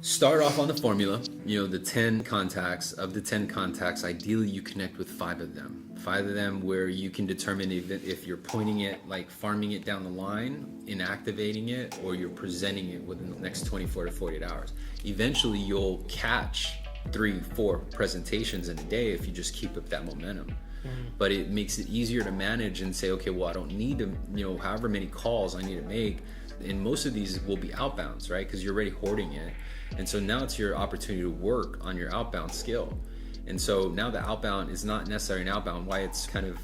Start off on the formula, the 10 contacts. Of the 10 contacts, ideally you connect with 5 of them. 5 of them where you can determine if you're pointing it, like farming it down the line, inactivating it, or you're presenting it within the next 24 to 48 hours. Eventually you'll catch 3-4 presentations in a day if you just keep up that momentum. But it makes it easier to manage and say, okay, well, I don't need to, however many calls I need to make. And most of these will be outbounds, right? Because you're already hoarding it. And so now it's your opportunity to work on your outbound skill. And so now the outbound is not necessarily an outbound. Why it's kind of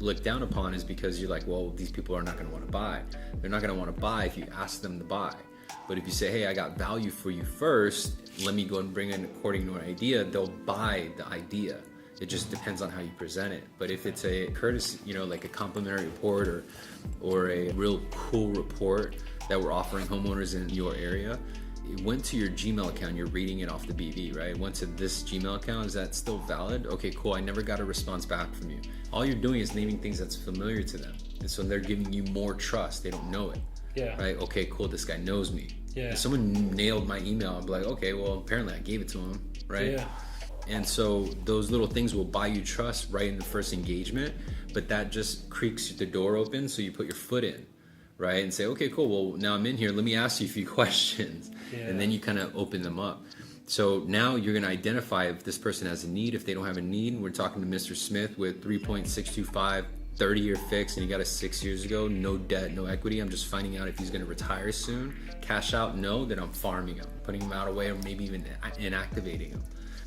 looked down upon is because you're like, well, these people are not going to want to buy. They're not going to want to buy if you ask them to buy. But if you say, hey, I got value for you first, let me go and bring in according to an idea, they'll buy the idea. It just depends on how you present it. But if it's a courtesy, like a complimentary report or a real cool report that we're offering homeowners in your area, it went to your Gmail account, you're reading it off the BV, right? It went to this Gmail account, is that still valid? Okay, cool, I never got a response back from you. All you're doing is naming things that's familiar to them. And so they're giving you more trust, they don't know it. Yeah. Right, okay, cool, this guy knows me. Yeah. If someone nailed my email, I'd be like, okay, well, apparently I gave it to him, right? Yeah. And so those little things will buy you trust right in the first engagement, but that just creaks the door open so you put your foot in, right? And say, okay, cool, well, now I'm in here, let me ask you a few questions. Yeah. And then you kind of open them up. So now you're going to identify if this person has a need. If they don't have a need, we're talking to Mr. Smith with 3.625, 30-year fix, and he got it 6 years ago, no debt, no equity. I'm just finding out if he's going to retire soon. Cash out, no, then I'm farming him, putting him out away, or maybe even inactivating him.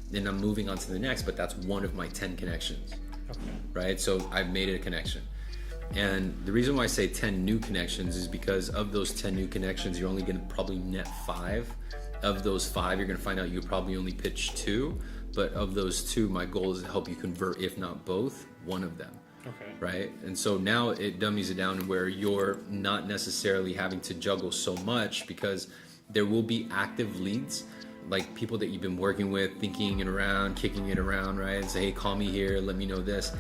Then I'm moving on to the next, but that's one of my 10 connections, Okay. right? So I've made it a connection. And the reason why I say 10 new connections is because of those 10 new connections, you're only going to probably net 5. Of those 5, you're going to find out you probably only pitch 2. But of those 2, my goal is to help you convert, if not both, one of them. Okay. Right? And so now it dummies it down to where you're not necessarily having to juggle so much, because there will be active leads, like people that you've been working with, thinking it around, kicking it around, right? And say, hey, call me here, let me know this.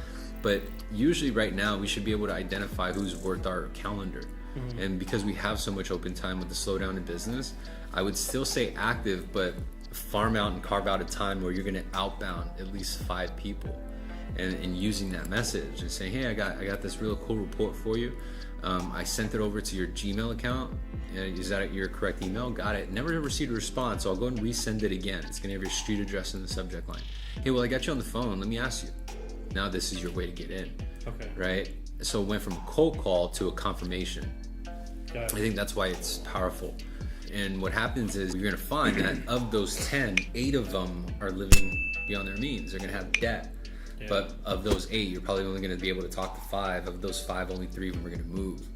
But usually right now we should be able to identify who's worth our calendar. Mm-hmm. And because we have so much open time with the slowdown in business, I would still say active, but farm out and carve out a time where you're going to outbound at least 5 people, and using that message and saying, hey, I got this real cool report for you. I sent it over to your Gmail account. Is that your correct email? Got it. Never received a response, so I'll go and resend it again. It's going to have your street address in the subject line. Hey, well, I got you on the phone. Let me ask you. Now this is your way to get in. Okay. Right? So it went from a cold call to a confirmation. Got it. I think that's why it's powerful. And what happens is you're going to find that of those 10, 8 of them are living beyond their means. They're going to have debt. Yeah. But of those 8, you're probably only going to be able to talk to 5. Of those 5, only 3 of them are going to move.